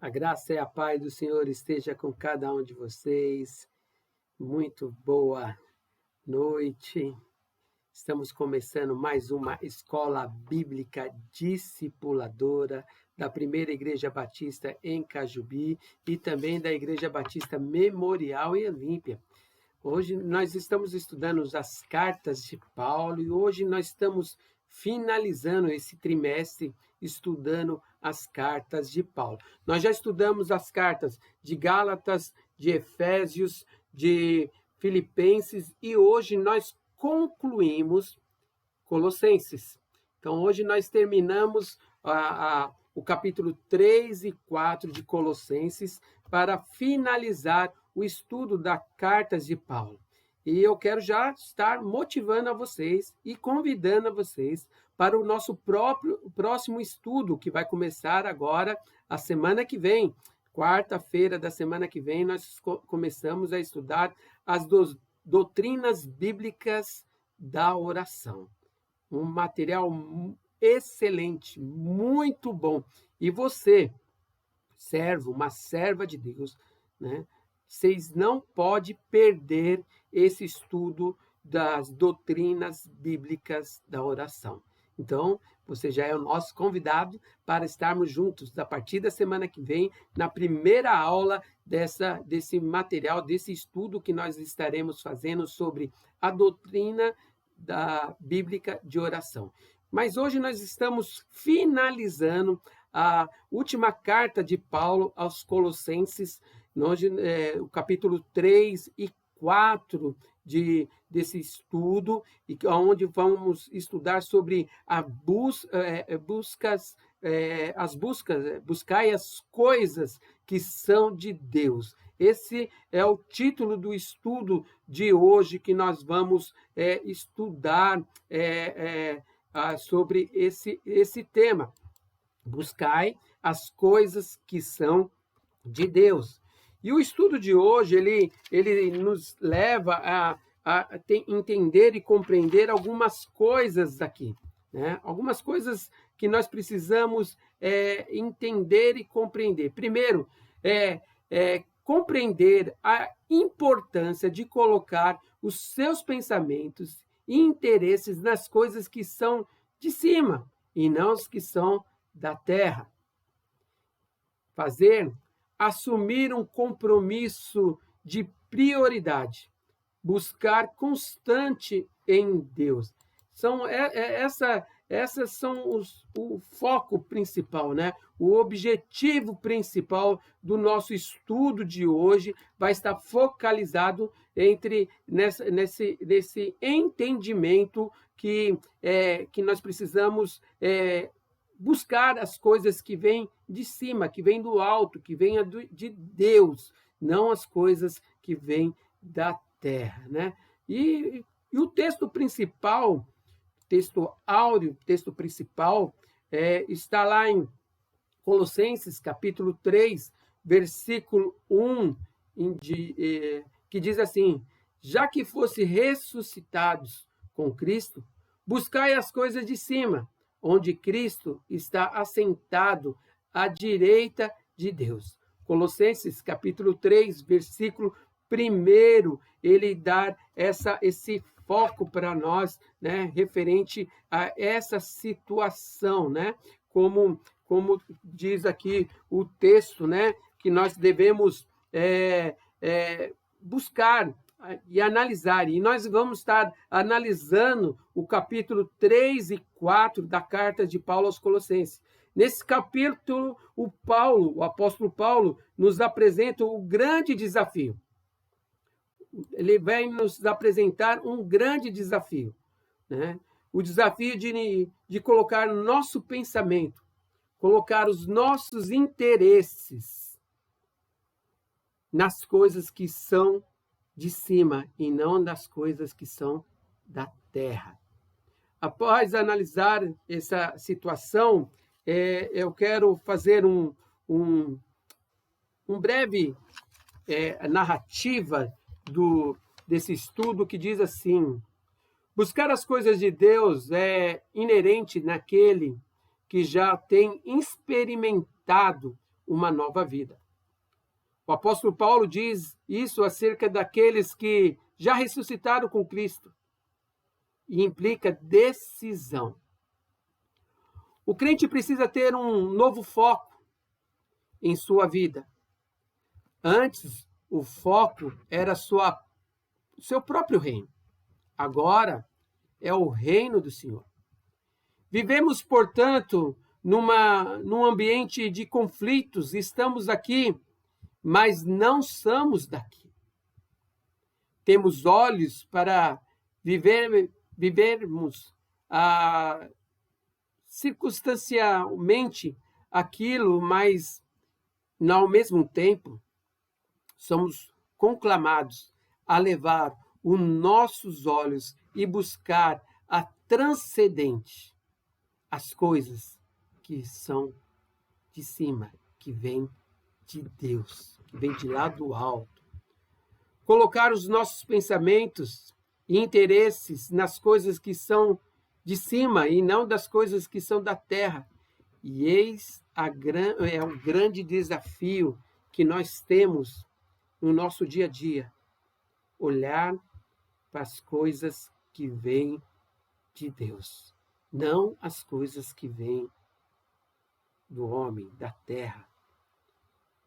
A graça e a paz do Senhor esteja com cada um de vocês. Muito boa noite. Estamos começando mais uma escola bíblica discipuladora da Primeira Igreja Batista em Cajubi e também da Igreja Batista Memorial em Olímpia. Hoje nós estamos estudando as cartas de Paulo e hoje nós estamos finalizando esse trimestre estudando as cartas de Paulo. Nós já estudamos as cartas de Gálatas, de Efésios, de Filipenses e hoje nós concluímos Colossenses. Então hoje nós terminamos o capítulo 3 e 4 de Colossenses para finalizar o estudo das cartas de Paulo. E eu quero já estar motivando a vocês e convidando a vocês para o nosso próximo estudo, que vai começar agora a semana que vem. Quarta-feira da semana que vem, nós começamos a estudar as doutrinas bíblicas da oração. Um material excelente, muito bom. E você, servo, uma serva de Deus, né? Vocês não podem perder esse estudo das doutrinas bíblicas da oração. Então, você já é o nosso convidado para estarmos juntos a partir da semana que vem, na primeira aula desse material, desse estudo que nós estaremos fazendo sobre a doutrina bíblica de oração. Mas hoje nós estamos finalizando a última carta de Paulo aos Colossenses, o capítulo 3 e 4 desse estudo, onde vamos estudar sobre buscai as coisas que são de Deus. Esse é o título do estudo de hoje, que nós vamos estudar sobre esse tema. Buscai as coisas que são de Deus. E o estudo de hoje, ele nos leva a entender e compreender algumas coisas aqui, né? Algumas coisas que nós precisamos entender e compreender. Primeiro, compreender a importância de colocar os seus pensamentos e interesses nas coisas que são de cima e não os que são da terra. Assumir um compromisso de prioridade, buscar constante em Deus. Essas são o foco principal, né? O objetivo principal do nosso estudo de hoje vai estar focalizado nesse entendimento que nós precisamos buscar as coisas que vêm de cima, que vêm do alto, que vêm de Deus, não as coisas que vêm da terra, né? E o texto principal, texto principal, está lá em Colossenses, capítulo 3, versículo 1, que diz assim: já que fosse ressuscitados com Cristo, buscai as coisas de cima, onde Cristo está assentado à direita de Deus. Colossenses, capítulo 3, versículo 1, ele dá esse foco para nós, né, referente a essa situação, né, como diz aqui o texto, né, que nós devemos buscar e analisar. E nós vamos estar analisando o capítulo 3 e 4 da carta de Paulo aos Colossenses. Nesse capítulo, o apóstolo Paulo nos apresenta o grande desafio. Ele vai nos apresentar um grande desafio, né? O desafio de colocar nosso pensamento, colocar os nossos interesses nas coisas que são de cima e não das coisas que são da terra. Após analisar essa situação, eu quero fazer um breve narrativa desse estudo, que diz assim: buscar as coisas de Deus é inerente naquele que já tem experimentado uma nova vida. O apóstolo Paulo diz isso acerca daqueles que já ressuscitaram com Cristo. E implica decisão. O crente precisa ter um novo foco em sua vida. Antes, o foco era seu próprio reino. Agora, é o reino do Senhor. Vivemos, portanto, num ambiente de conflitos. Estamos aqui, mas não somos daqui. Temos olhos para vivermos circunstancialmente aquilo, mas, ao mesmo tempo, somos conclamados a levar os nossos olhos e buscar a transcendente, as coisas que são de cima, que vêm de Deus, que vêm de lá do alto. Colocar os nossos pensamentos e interesses nas coisas que são de cima e não das coisas que são da terra. E eis é o grande desafio que nós temos no nosso dia a dia. Olhar para as coisas que vêm de Deus, não as coisas que vêm do homem, da terra.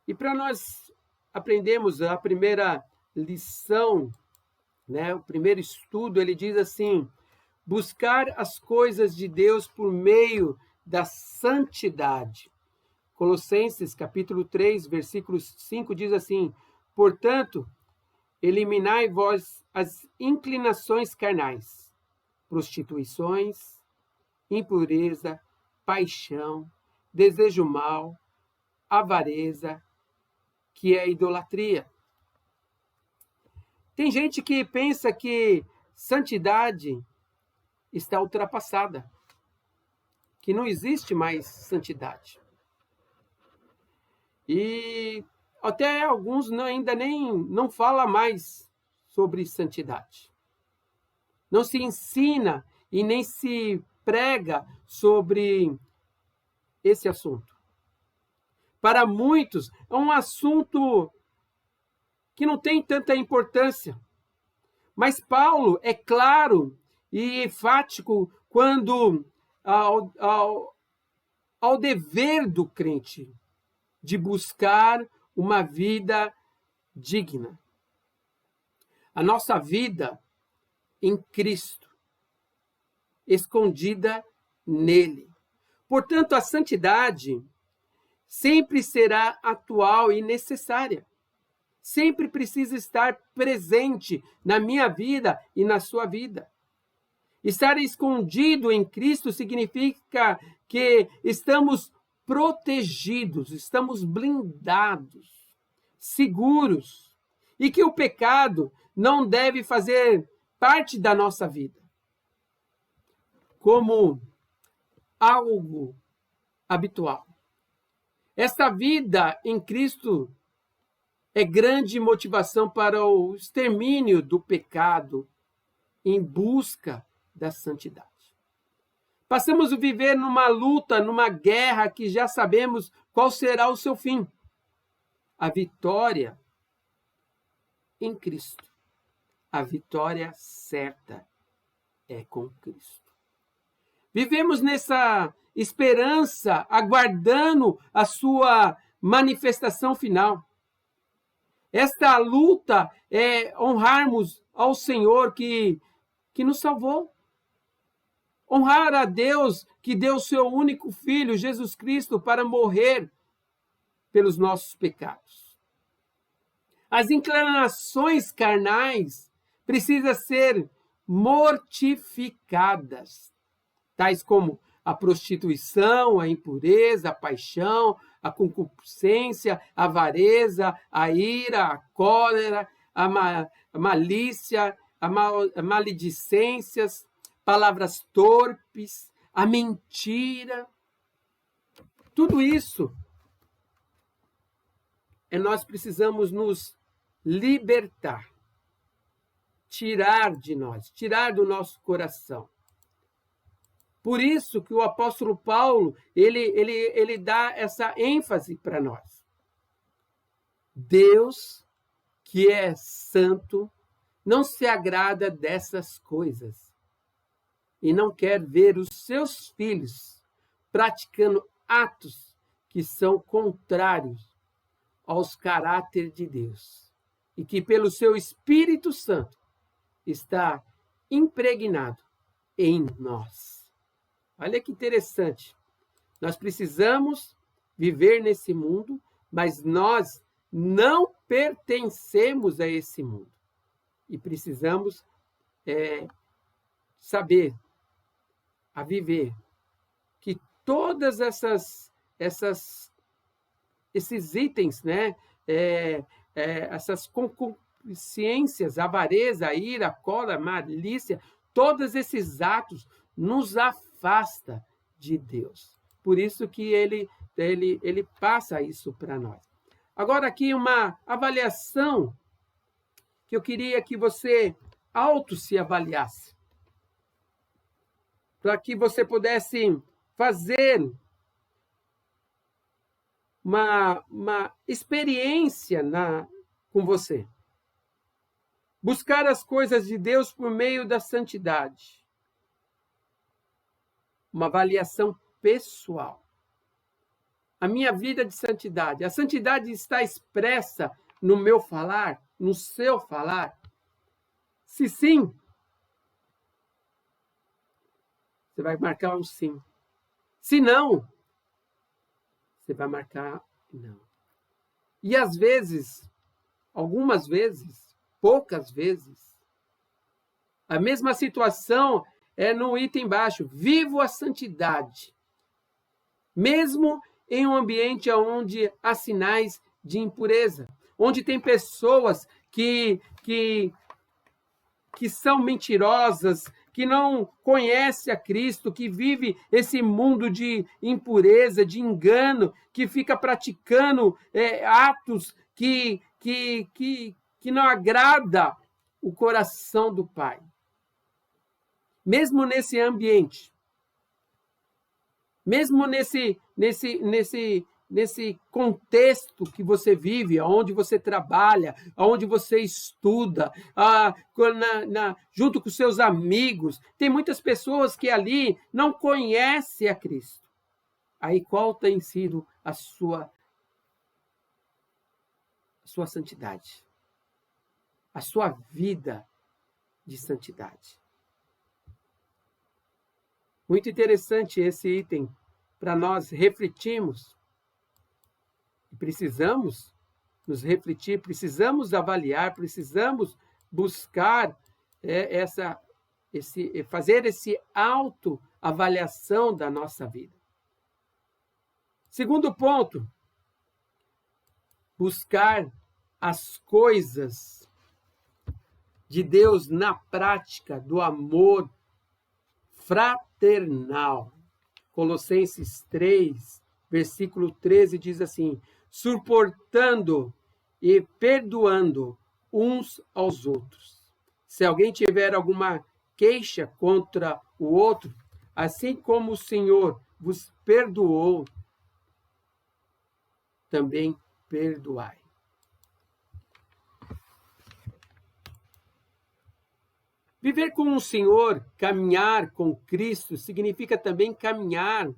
E para nós aprendermos a primeira lição, o primeiro estudo, ele diz assim: buscar as coisas de Deus por meio da santidade. Colossenses, capítulo 3, versículo 5, diz assim: portanto, eliminai vós as inclinações carnais, prostituições, impureza, paixão, desejo mau, avareza, que é idolatria. Tem gente que pensa que santidade está ultrapassada, que não existe mais santidade. E até alguns ainda não falam mais sobre santidade. Não se ensina e nem se prega sobre esse assunto. Para muitos, é um assunto que não tem tanta importância. Mas Paulo é claro e enfático quando ao dever do crente de buscar uma vida digna. A nossa vida em Cristo, escondida nele. Portanto, a santidade sempre será atual e necessária. Sempre precisa estar presente na minha vida e na sua vida. Estar escondido em Cristo significa que estamos protegidos, estamos blindados, seguros, e que o pecado não deve fazer parte da nossa vida como algo habitual. Esta vida em Cristo é grande motivação para o extermínio do pecado em busca da santidade. Passamos a viver numa luta, numa guerra que já sabemos qual será o seu fim. A vitória em Cristo. A vitória certa é com Cristo. Vivemos nessa esperança, aguardando a sua manifestação final. Esta luta é honrarmos ao Senhor que nos salvou. Honrar a Deus que deu o seu único Filho, Jesus Cristo, para morrer pelos nossos pecados. As inclinações carnais precisam ser mortificadas, tais como a prostituição, a impureza, a paixão, a concupiscência, a avareza, a ira, a cólera, a malícia, a maledicências, palavras torpes, a mentira. Tudo isso nós precisamos nos libertar, tirar de nós, tirar do nosso coração. Por isso que o apóstolo Paulo, ele dá essa ênfase para nós. Deus, que é santo, não se agrada dessas coisas e não quer ver os seus filhos praticando atos que são contrários aos caráter de Deus e que pelo seu Espírito Santo está impregnado em nós. Olha que interessante. Nós precisamos viver nesse mundo, mas nós não pertencemos a esse mundo. E precisamos saber, a viver, que todas esses itens, né? Essas concupiscências, avareza, ira, cólera, malícia, todos esses atos nos afastam de Deus. Por isso que ele passa isso para nós. Agora aqui uma avaliação que eu queria que você se avaliasse, para que você pudesse fazer uma experiência com você. Buscar as coisas de Deus por meio da santidade. Uma avaliação pessoal. A minha vida de santidade. A santidade está expressa no meu falar, no seu falar? Se sim, você vai marcar um sim. Se não, você vai marcar não. E às vezes, algumas vezes, poucas vezes, a mesma situação é no item embaixo. Vivo a santidade, mesmo em um ambiente onde há sinais de impureza, onde tem pessoas que são mentirosas, que não conhece a Cristo, que vive esse mundo de impureza, de engano, que fica praticando atos que não agrada o coração do Pai. Mesmo nesse ambiente, mesmo nesse contexto que você vive, onde você trabalha, onde você estuda, junto com seus amigos, tem muitas pessoas que ali não conhecem a Cristo. Aí qual tem sido a sua santidade? A sua vida de santidade. Muito interessante esse item para nós refletirmos. Precisamos nos refletir, precisamos avaliar, precisamos buscar fazer esse autoavaliação da nossa vida. Segundo ponto, buscar as coisas de Deus na prática do amor fraternal. Colossenses 3, versículo 13 diz assim: suportando e perdoando uns aos outros. Se alguém tiver alguma queixa contra o outro, assim como o Senhor vos perdoou, também perdoai. Viver com o Senhor, caminhar com Cristo, significa também caminhar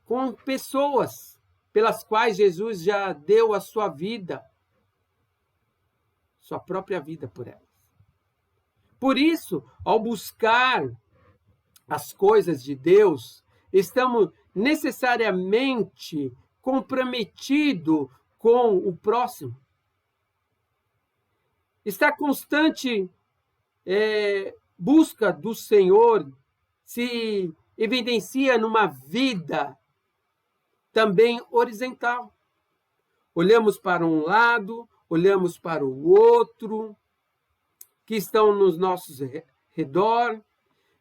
com pessoas pelas quais Jesus já deu a sua vida, sua própria vida por elas. Por isso, ao buscar as coisas de Deus, estamos necessariamente comprometidos com o próximo. Está constante busca do Senhor se evidencia numa vida também horizontal. Olhamos para um lado, olhamos para o outro, que estão nos nossos redor,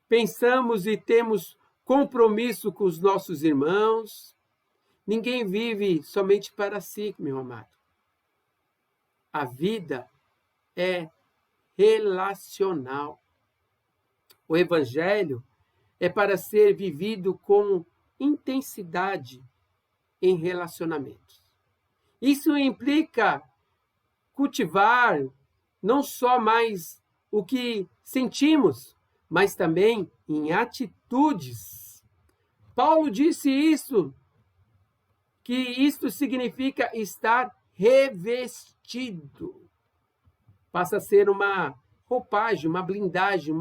pensamos e temos compromisso com os nossos irmãos. Ninguém vive somente para si, meu amado. A vida é relacional. O Evangelho é para ser vivido com intensidade em relacionamentos. Isso implica cultivar não só mais o que sentimos, mas também em atitudes. Paulo disse isso, que isto significa estar revestido. Passa a ser uma roupagem, uma blindagem,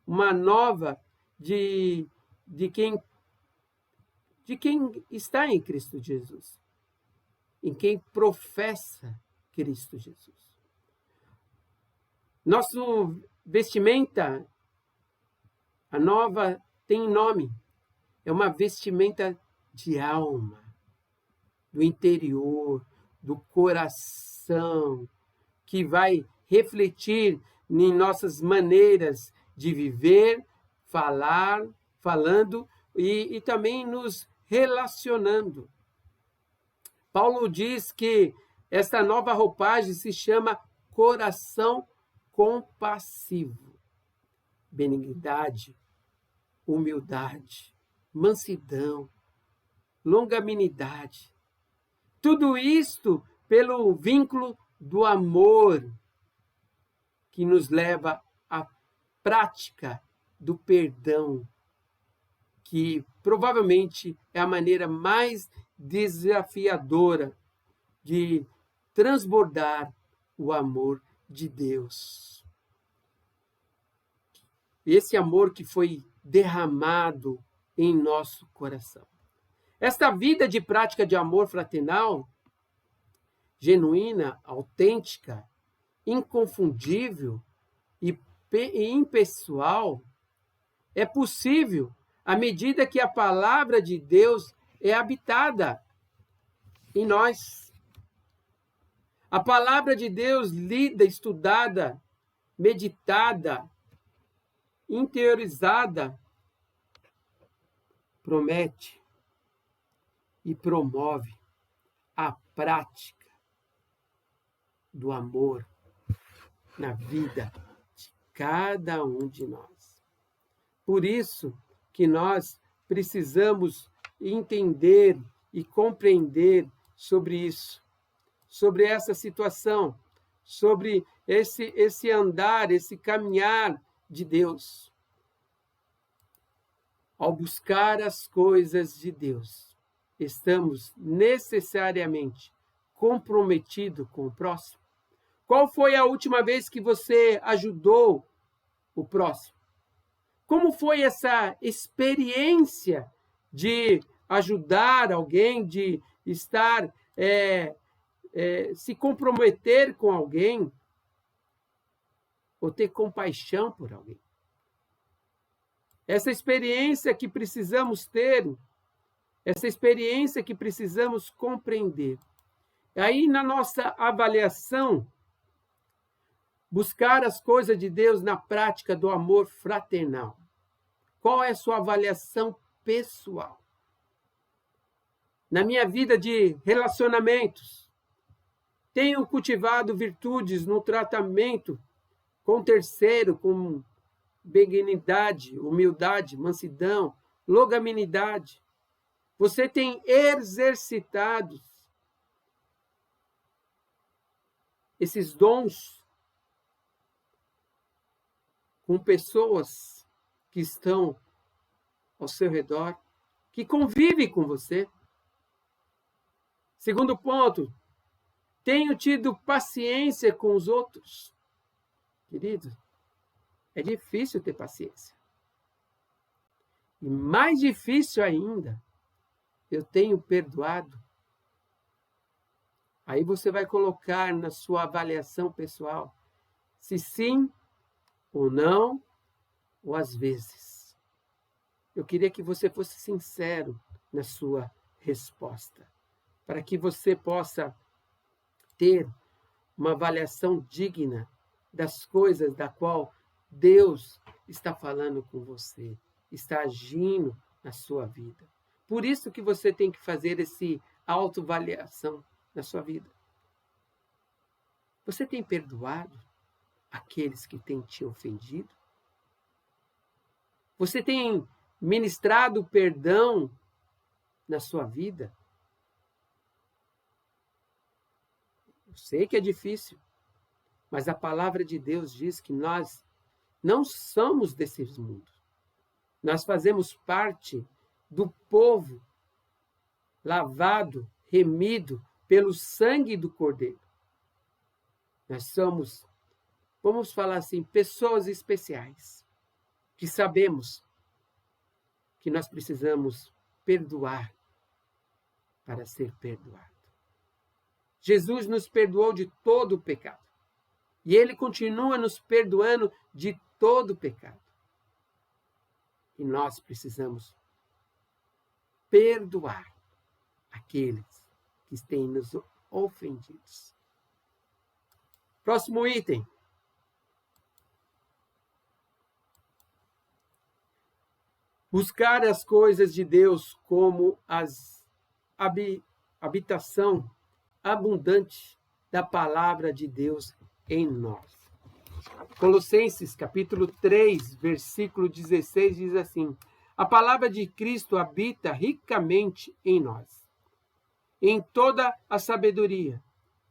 uma nova de quem está em Cristo Jesus, em quem professa Cristo Jesus. Nosso vestimenta, a nova, tem nome. É uma vestimenta de alma, do interior, do coração, que vai refletir em nossas maneiras de viver, falando e também nos relacionando. Paulo diz que esta nova roupagem se chama coração compassivo, benignidade, humildade, mansidão, longanimidade. Tudo isto pelo vínculo do amor que nos leva à prática do perdão, que provavelmente é a maneira mais desafiadora de transbordar o amor de Deus. Esse amor que foi derramado em nosso coração. Esta vida de prática de amor fraternal, genuína, autêntica, inconfundível e impessoal, é possível à medida que a palavra de Deus é habitada em nós. A palavra de Deus lida, estudada, meditada, interiorizada, promete e promove a prática do amor na vida de cada um de nós. Por isso que nós precisamos entender e compreender sobre isso, sobre essa situação, sobre esse andar, esse caminhar de Deus. Ao buscar as coisas de Deus, estamos necessariamente comprometidos com o próximo. Qual foi a última vez que você ajudou o próximo? Como foi essa experiência de ajudar alguém, de estar, se comprometer com alguém, ou ter compaixão por alguém? Essa experiência que precisamos ter, essa experiência que precisamos compreender. Aí, na nossa avaliação, buscar as coisas de Deus na prática do amor fraternal. Qual é a sua avaliação pessoal? Na minha vida de relacionamentos, tenho cultivado virtudes no tratamento com o terceiro, com benignidade, humildade, mansidão, longanimidade. Você tem exercitado esses dons com pessoas que estão ao seu redor, que convivem com você. Segundo ponto, tenho tido paciência com os outros. Querido, é difícil ter paciência. E mais difícil ainda, eu tenho perdoado. Aí você vai colocar na sua avaliação pessoal se sim ou não, ou às vezes. Eu queria que você fosse sincero na sua resposta, para que você possa ter uma avaliação digna das coisas da qual Deus está falando com você, está agindo na sua vida. Por isso que você tem que fazer esse autoavaliação na sua vida. Você tem perdoado aqueles que têm te ofendido? Você tem ministrado perdão na sua vida? sei que é difícil, mas a palavra de Deus diz que nós não somos desse mundo. Nós fazemos parte do povo lavado, remido pelo sangue do Cordeiro. Nós somos, vamos falar assim, pessoas especiais, que sabemos que nós precisamos perdoar para ser perdoado. Jesus nos perdoou de todo o pecado. E Ele continua nos perdoando de todo o pecado. E nós precisamos perdoar aqueles que têm nos ofendidos. Próximo item. Buscar as coisas de Deus como as habitação abundante da palavra de Deus em nós. Colossenses, capítulo 3, versículo 16, diz assim: a palavra de Cristo habita ricamente em nós. Em toda a sabedoria,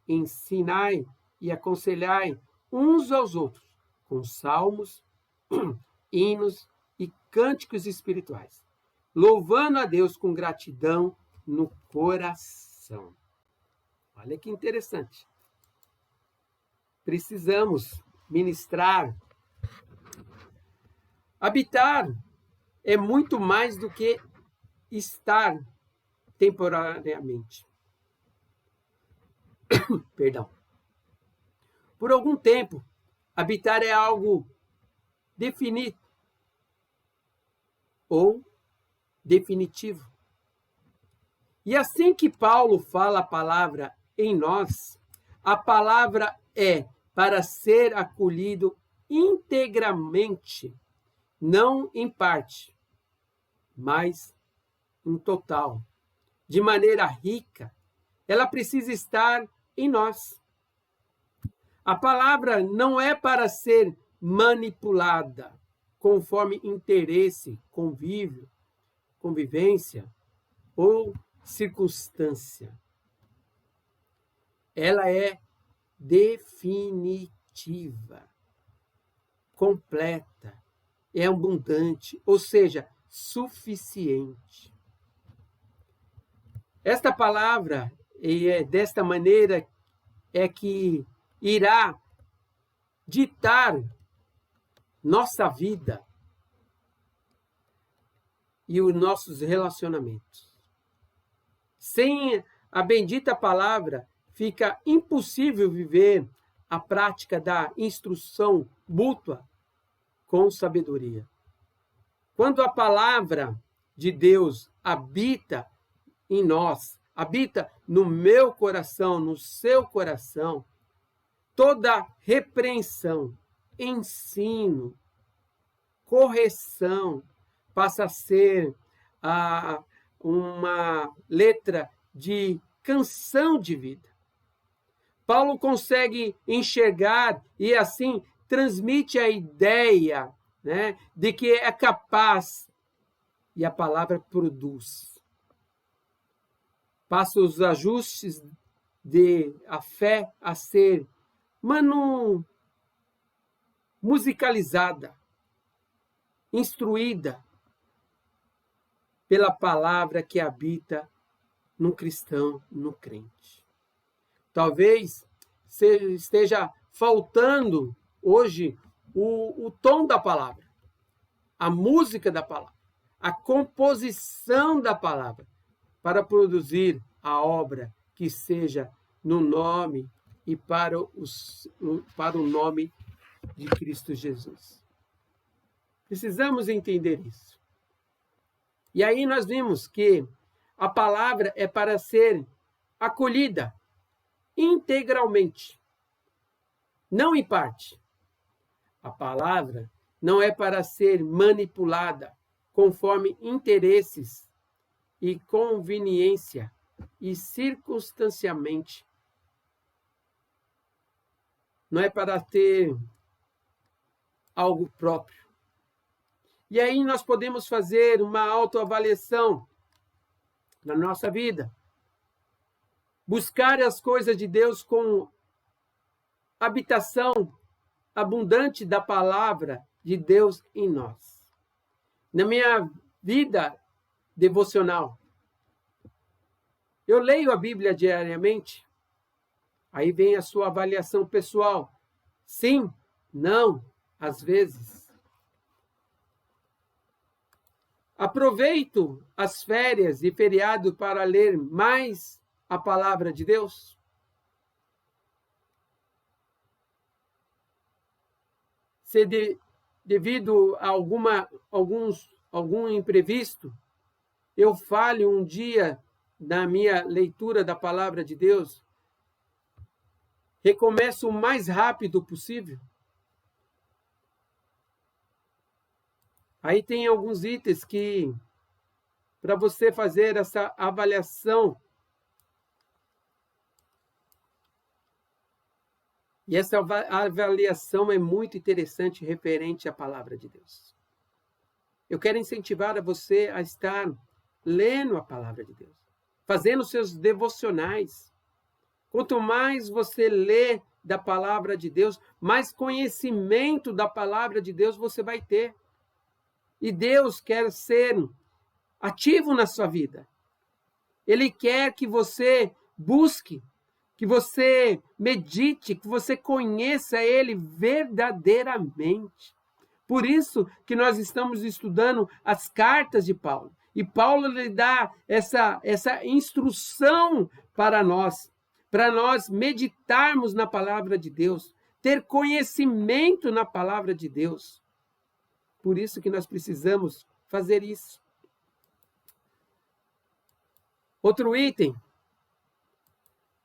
ensinai e aconselhai uns aos outros, com salmos, hinos e cânticos espirituais, louvando a Deus com gratidão no coração. Olha que interessante. Precisamos ministrar. Habitar é muito mais do que estar temporariamente. Perdão. Por algum tempo, habitar é algo definido ou definitivo. E assim que Paulo fala a palavra em nós, a palavra é para ser acolhido integralmente, não em parte, mas em total, de maneira rica. Ela precisa estar em nós. A palavra não é para ser manipulada conforme interesse, convivência ou circunstância. Ela é definitiva, completa, é abundante, ou seja, suficiente. Esta palavra, desta maneira, é que irá ditar nossa vida e os nossos relacionamentos. Sem a bendita palavra, fica impossível viver a prática da instrução mútua com sabedoria. Quando a palavra de Deus habita em nós, habita no meu coração, no seu coração, toda repreensão, ensino, correção passa a ser uma letra de canção de vida. Paulo consegue enxergar e assim transmite a ideia, né, de que é capaz, e a palavra produz. Passa os ajustes de a fé a ser musicalizada, instruída pela palavra que habita no cristão, no crente. Talvez esteja faltando hoje o tom da palavra, a música da palavra, a composição da palavra, para produzir a obra que seja no nome e para o nome de Cristo Jesus. Precisamos entender isso. E aí nós vimos que a palavra é para ser acolhida integralmente, não em parte. A palavra não é para ser manipulada conforme interesses e conveniência e circunstancialmente. Não é para ter algo próprio. E aí nós podemos fazer uma autoavaliação na nossa vida. Buscar as coisas de Deus com habitação abundante da palavra de Deus em nós. Na minha vida devocional, eu leio a Bíblia diariamente. Aí vem a sua avaliação pessoal. Sim, não, às vezes. Aproveito as férias e feriado para ler mais a palavra de Deus? Se devido a algum imprevisto, eu falho um dia na minha leitura da palavra de Deus, recomeço o mais rápido possível. Aí tem alguns itens que, para você fazer essa avaliação, e essa avaliação é muito interessante referente à palavra de Deus. Eu quero incentivar a você a estar lendo a palavra de Deus, fazendo seus devocionais. Quanto mais você lê da palavra de Deus, mais conhecimento da palavra de Deus você vai ter. E Deus quer ser ativo na sua vida. Ele quer que você busque, que você medite, que você conheça Ele verdadeiramente. Por isso que nós estamos estudando as cartas de Paulo. E Paulo lhe dá essa instrução para nós meditarmos na palavra de Deus, ter conhecimento na palavra de Deus. Por isso que nós precisamos fazer isso. Outro item.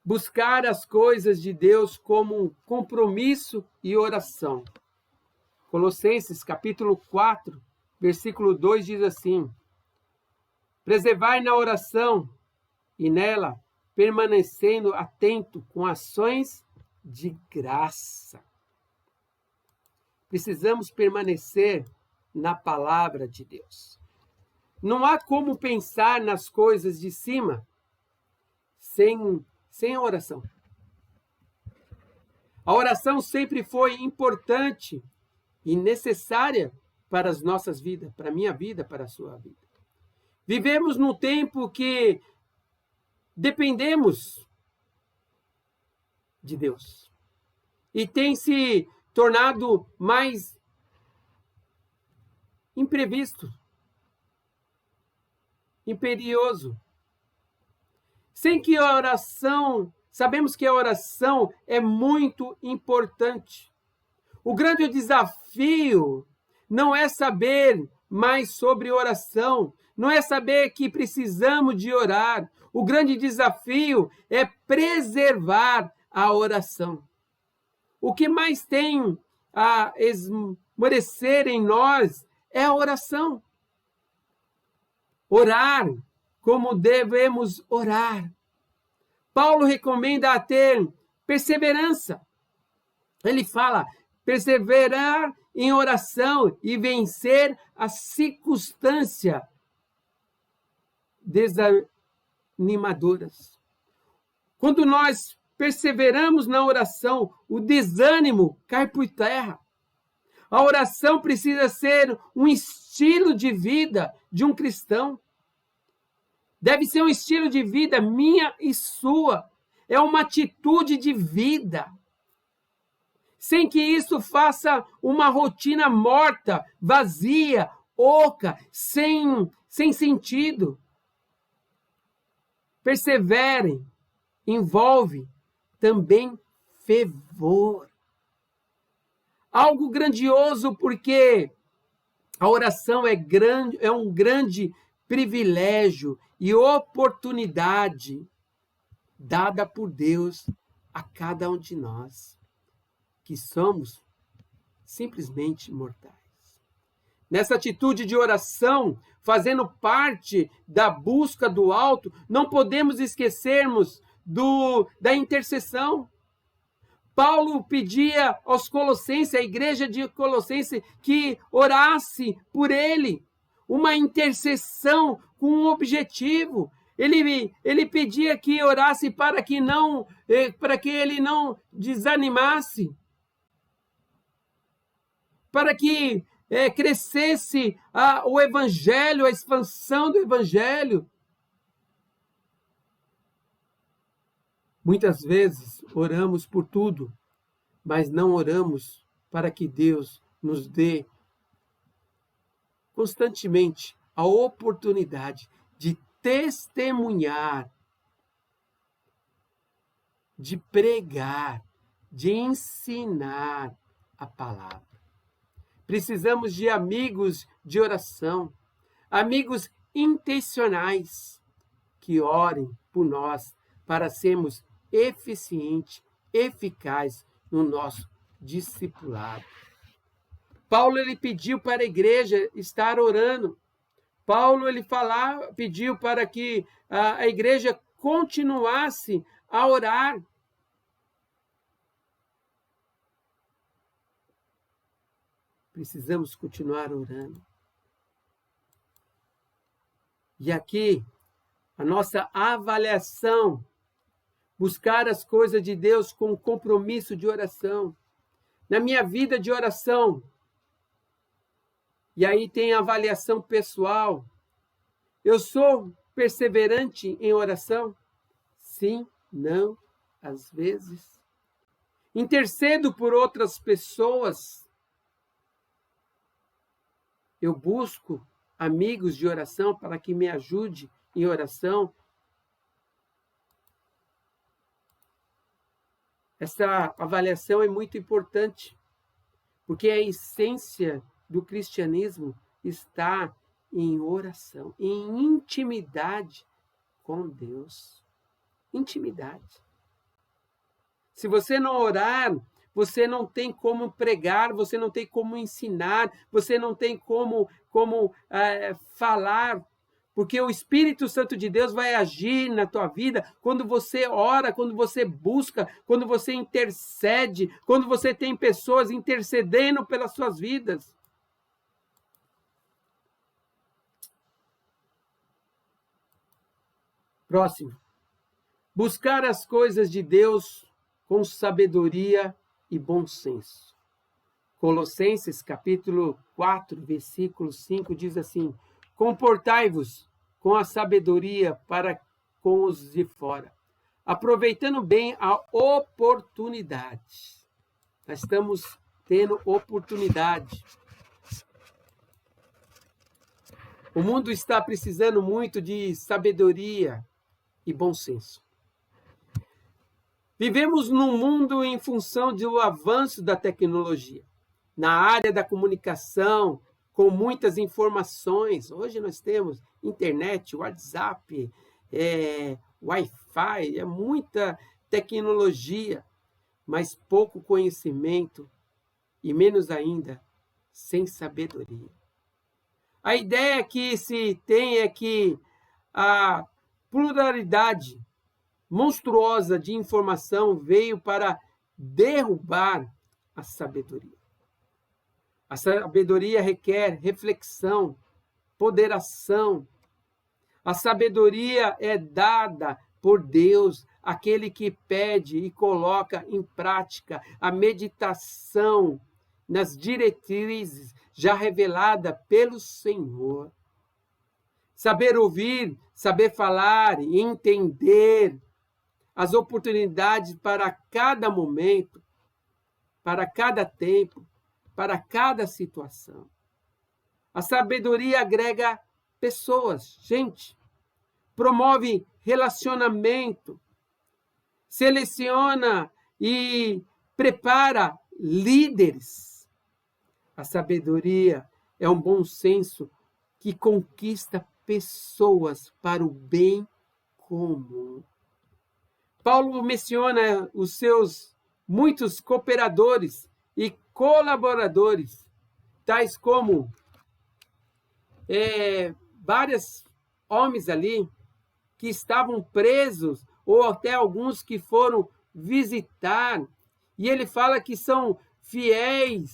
Buscar as coisas de Deus como um compromisso e oração. Colossenses, capítulo 4, versículo 2 diz assim: preservai na oração e nela permanecendo atento com ações de graça. Precisamos permanecer na palavra de Deus. Não há como pensar nas coisas de cima sem a oração. A oração sempre foi importante e necessária para as nossas vidas, para a minha vida, para a sua vida. Vivemos num tempo que dependemos de Deus e tem se tornado mais imprevisto, imperioso. Sem que a oração, sabemos que a oração é muito importante. O grande desafio não é saber mais sobre oração, não é saber que precisamos de orar. O grande desafio é preservar a oração. O que mais tem a esmorecer em nós é a oração. Orar como devemos orar. Paulo recomenda a ter perseverança. Ele fala, perseverar em oração e vencer a circunstâncias desanimadoras. Quando nós perseveramos na oração, o desânimo cai por terra. A oração precisa ser um estilo de vida de um cristão. Deve ser um estilo de vida minha e sua. É uma atitude de vida. Sem que isso faça uma rotina morta, vazia, oca, sem sentido. Perseverem, envolve também fervor. Algo grandioso, porque a oração é um grande privilégio e oportunidade dada por Deus a cada um de nós, que somos simplesmente mortais. Nessa atitude de oração, fazendo parte da busca do alto, não podemos esquecermos da intercessão. Paulo pedia aos Colossenses, à igreja de Colossenses, que orasse por ele. Uma intercessão com um objetivo, Ele pedia que orasse para que ele não desanimasse, para que crescesse o evangelho, a expansão do evangelho. Muitas vezes oramos por tudo, mas não oramos para que Deus nos dê constantemente a oportunidade de testemunhar, de pregar, de ensinar a palavra. Precisamos de amigos de oração, amigos intencionais que orem por nós para sermos eficientes, eficazes no nosso discipulado. Paulo ele pediu para a igreja estar orando. Paulo ele pediu para que a igreja continuasse a orar. Precisamos continuar orando. E aqui, a nossa avaliação, buscar as coisas de Deus com compromisso de oração. Na minha vida de oração, e aí tem a avaliação pessoal. Eu sou perseverante em oração? Sim, não, às vezes. Intercedo por outras pessoas. Eu busco amigos de oração para que me ajude em oração. Essa avaliação é muito importante, porque a essência do cristianismo está em oração, em intimidade com Deus. Intimidade. Se você não orar, você não tem como pregar, você não tem como ensinar, você não tem como falar, porque o Espírito Santo de Deus vai agir na tua vida quando você ora, quando você busca, quando você intercede, quando você tem pessoas intercedendo pelas suas vidas. Próximo. Buscar as coisas de Deus com sabedoria e bom senso. Colossenses, capítulo 4, versículo 5, diz assim: comportai-vos com a sabedoria para com os de fora, aproveitando bem a oportunidade. Nós estamos tendo oportunidade. O mundo está precisando muito de sabedoria e bom senso. Vivemos num mundo em função do avanço da tecnologia. Na área da comunicação, com muitas informações. Hoje nós temos internet, WhatsApp, Wi-Fi, muita tecnologia, mas pouco conhecimento e menos ainda, sem sabedoria. A ideia que se tem é que a pluralidade monstruosa de informação veio para derrubar a sabedoria. A sabedoria requer reflexão, ponderação. A sabedoria é dada por Deus, aquele que pede e coloca em prática a meditação nas diretrizes já revelada pelo Senhor. Saber ouvir, saber falar e entender as oportunidades para cada momento, para cada tempo, para cada situação. A sabedoria agrega pessoas, gente, promove relacionamento, seleciona e prepara líderes. A sabedoria é um bom senso que conquista pessoas para o bem comum. Paulo menciona os seus muitos cooperadores e colaboradores, tais como vários homens ali que estavam presos, ou até alguns que foram visitar, e ele fala que são fiel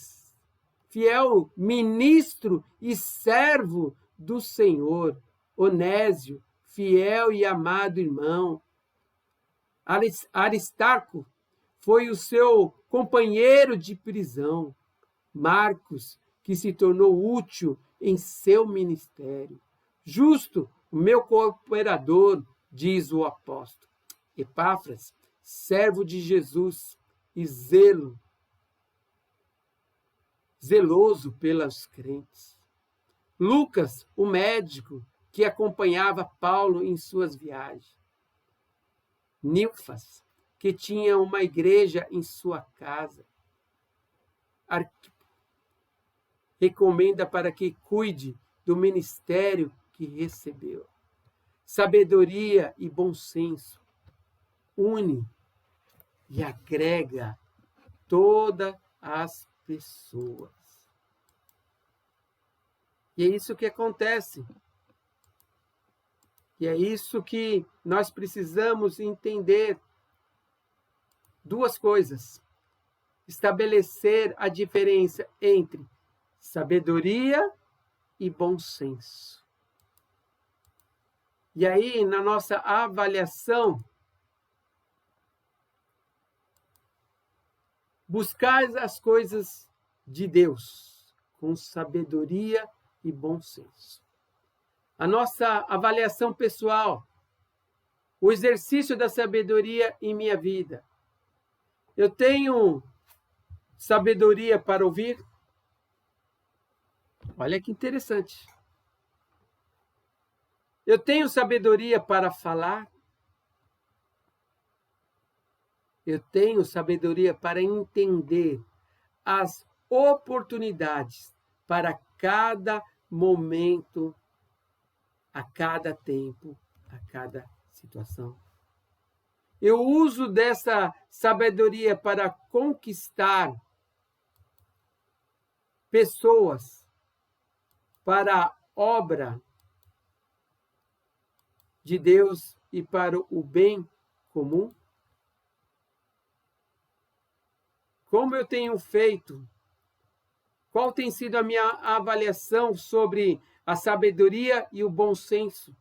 ministro e servo do Senhor, Onésio, fiel e amado irmão. Aristarco foi o seu companheiro de prisão. Marcos, que se tornou útil em seu ministério. Justo, o meu cooperador, diz o apóstolo. Epáfras, servo de Jesus e zeloso pelos crentes. Lucas, o médico que acompanhava Paulo em suas viagens. Nilfas, que tinha uma igreja em sua casa. Recomenda para que cuide do ministério que recebeu. Sabedoria e bom senso une e agrega todas as pessoas. E é isso que acontece. E é isso que nós precisamos entender. Duas coisas. Estabelecer a diferença entre sabedoria e bom senso. E aí, na nossa avaliação, buscar as coisas de Deus com sabedoria e bom senso. A nossa avaliação pessoal, o exercício da sabedoria em minha vida. Eu tenho sabedoria para ouvir? Olha que interessante. Eu tenho sabedoria para falar? Eu tenho sabedoria para entender as oportunidades para cada momento, a cada tempo, a cada situação. Eu uso dessa sabedoria para conquistar pessoas para a obra de Deus e para o bem comum? Como eu tenho feito? Qual tem sido a minha avaliação sobre a sabedoria e o bom senso?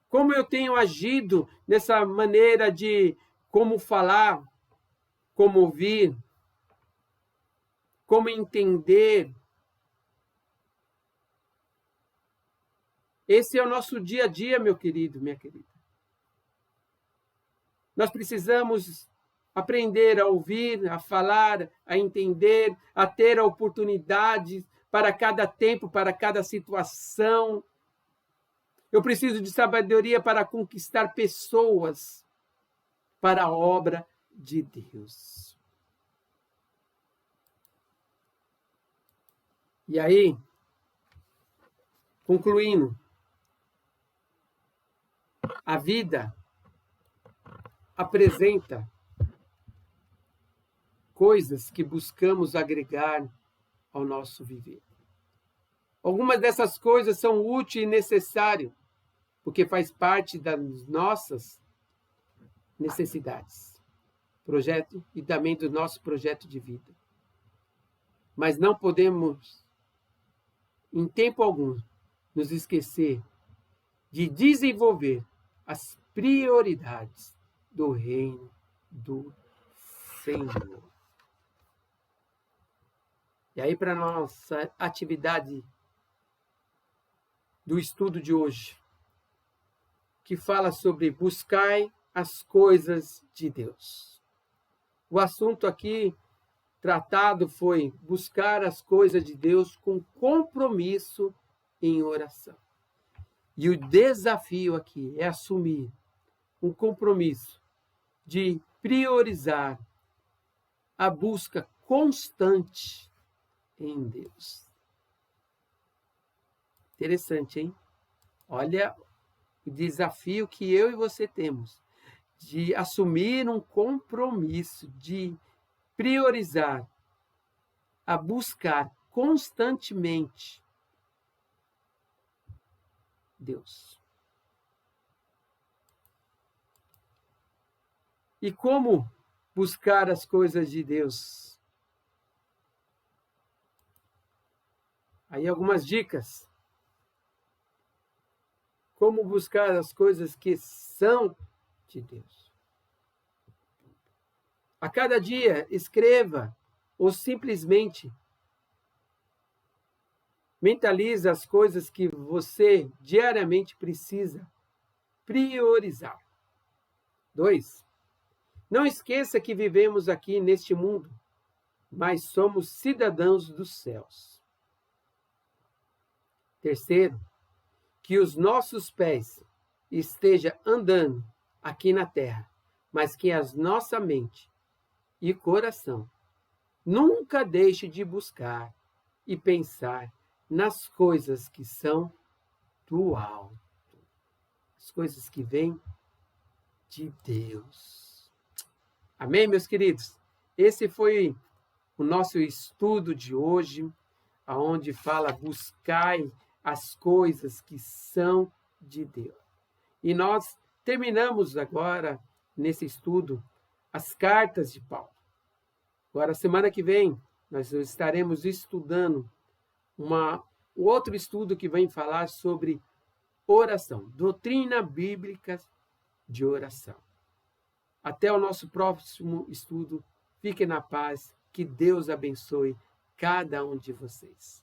Como eu tenho agido nessa maneira de como falar, como ouvir, como entender? Esse é o nosso dia a dia, meu querido, minha querida. Nós precisamos aprender a ouvir, a falar, a entender, a ter a oportunidade para cada tempo, para cada situação. Eu preciso de sabedoria para conquistar pessoas para a obra de Deus. E aí, concluindo, a vida apresenta coisas que buscamos agregar ao nosso viver. Algumas dessas coisas são úteis e necessárias, porque faz parte das nossas necessidades, projeto e também do nosso projeto de vida. Mas não podemos, em tempo algum, nos esquecer de desenvolver as prioridades do reino do Senhor. E aí, para a nossa atividade do estudo de hoje, que fala sobre buscar as coisas de Deus. O assunto aqui tratado foi buscar as coisas de Deus com compromisso em oração. E o desafio aqui é assumir um compromisso de priorizar a busca constante em Deus. Interessante, hein? Olha o desafio que eu e você temos de assumir um compromisso, de priorizar, a buscar constantemente Deus. E como buscar as coisas de Deus? Aí algumas dicas. como buscar as coisas que são de Deus. A cada dia, escreva ou simplesmente mentalize as coisas que você diariamente precisa priorizar. 2. Não esqueça que vivemos aqui neste mundo, mas somos cidadãos dos céus. 3. Que os nossos pés estejam andando aqui na terra, mas que a nossa mente e coração nunca deixe de buscar e pensar nas coisas que são do alto, as coisas que vêm de Deus. Amém, meus queridos? Esse foi o nosso estudo de hoje, onde fala buscai as coisas que são de Deus. E nós terminamos agora, nesse estudo, as cartas de Paulo. Agora, semana que vem, nós estaremos estudando o outro estudo que vem falar sobre oração, doutrina bíblica de oração. Até o nosso próximo estudo. Fiquem na paz. Que Deus abençoe cada um de vocês.